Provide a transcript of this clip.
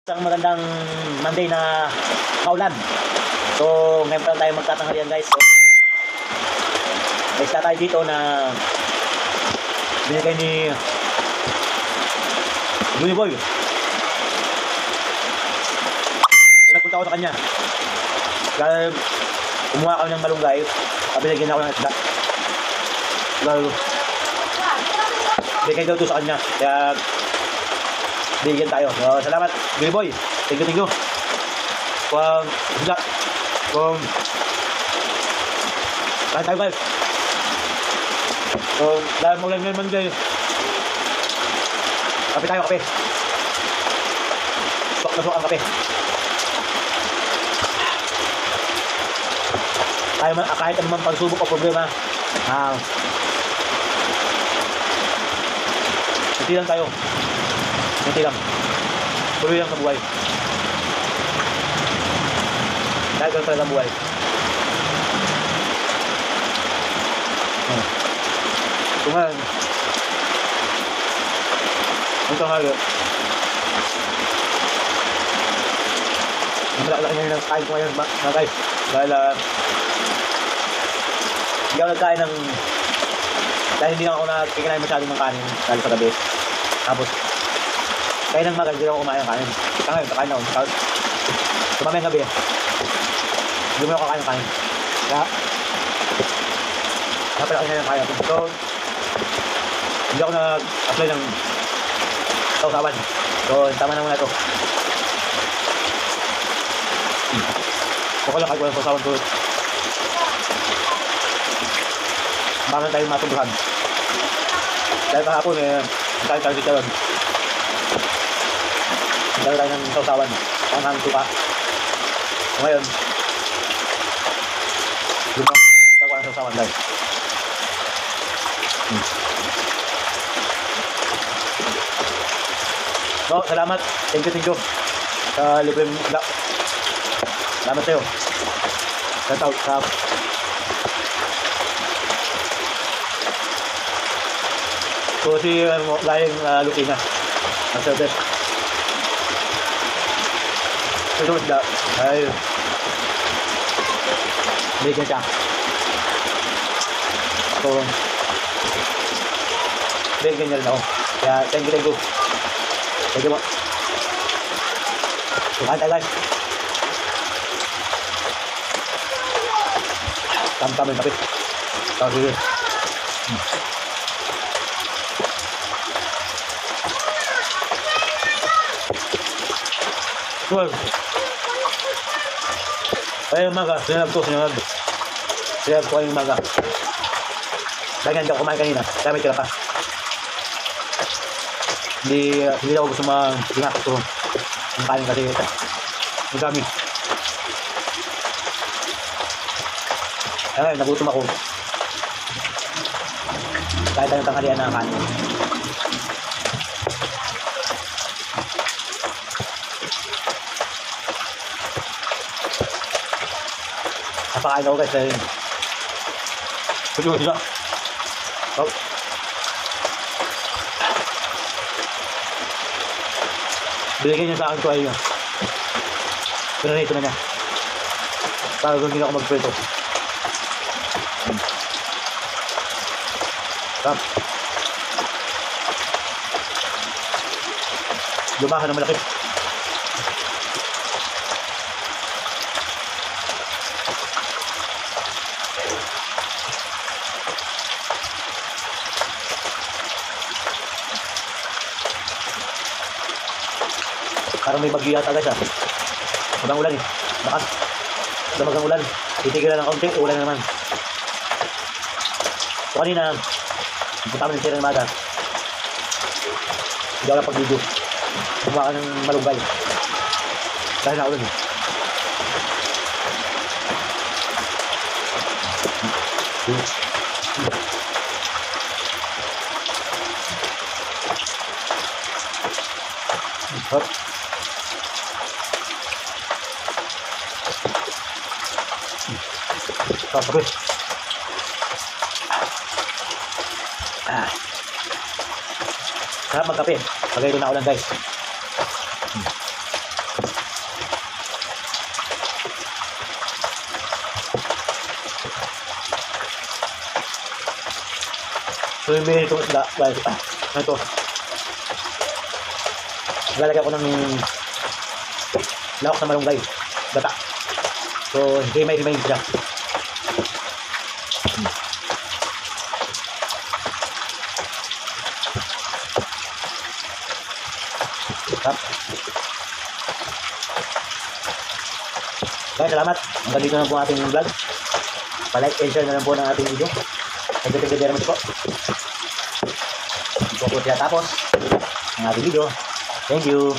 Isang magandang Monday na maulan. So, ngayon pa lang tayo magtatanghalian guys. So, may isda tayo dito na binigay ni Juniboy. So, nagpunta ako sa kanya. Dahil kumuha kami ng malunggay, binigyan ako ng isda. Dahil bigay daw ito sa kanya. Kaya bigyan tayo. So, salamat, Juniboy. Thank you. Kung kain tayo guys. So, dahil maulan ngayon Monday, kape tayo, kape. Swak na swak ang kape. Kahit anumang pagsubok o problema, hindi lang tayo. Hindi lang. Tuloy lang sa buhay. Dahil ganun talaga ang buhay. Ito nga. Ito nga. Malaki ngayon ang kain ko ngayon mga guys. Dahil hindi ako nagkain ng... Dahil hindi ako nakikinain masyadong ng kanin dahil sa gabi. Tapos kaya nang magal, hindi ako kumain ng kanin. Ngayon, kakain ako. Sumamay ang gabi. Hindi mo ako kakain ng kanin. Kaya napalaki na yung kain natin. So, hindi ako nag-apply ng sausawan. So, tama na muna ito. Okay lang kahit walang sausawan tulad. Baka tayo matubuhan. Dahil kahapon tayo dito yun. Dahil tayo ng sausawan. Panghang tuka. So ngayon, yun ang tawa ng sausawan guys. So, salamat. Thank you. Sa libreng isda. Salamat sa'yo. Sa so si Laying Lucina ang service. Ito isda ay bigyan siya. So bigyan niya rin ako. Kaya thank you. Thank you mo. Kain tayo guys. Tama yung kapit. Tapos sige. Well, ay umaga, sinanag ko yung umaga. Dahil hindi ako kumain kanina, dahil may tira pa. Hindi ako gusto mag-ingat ito yung kanin kasi ang dami. Ay, nagutom ako. Kahit tayong tanghalian na kanin. Napakain ako guys dahil sila. Oh. Binigyan niya sa akin ito ay pinarito na niya para hindi ako magprito. Tap. Lumahan ng malaki. Parang may bagyo yata guys Magang ulan Bakas magang ulan. Titigilan ng kaunti, ulan na naman. So kanina punta kami ng Sierra Nevada. Hindi ako lang pag-video. Kumakan ng malunggay dahil na ulan Hop. Tapos sarap magkape pag ito na ulan guys. So, yung binili itong isda, guys, ito. Lalagyan ko ng lahok na malunggay. Gata. So, himay-himayin siya. Sarap. Guys, salamat. Hanggang dito na po ang ating vlog. Pa-like and share na lang po ng ating video. Thank you very much po. Hindi po po sila tapos ang ating video. Thank you.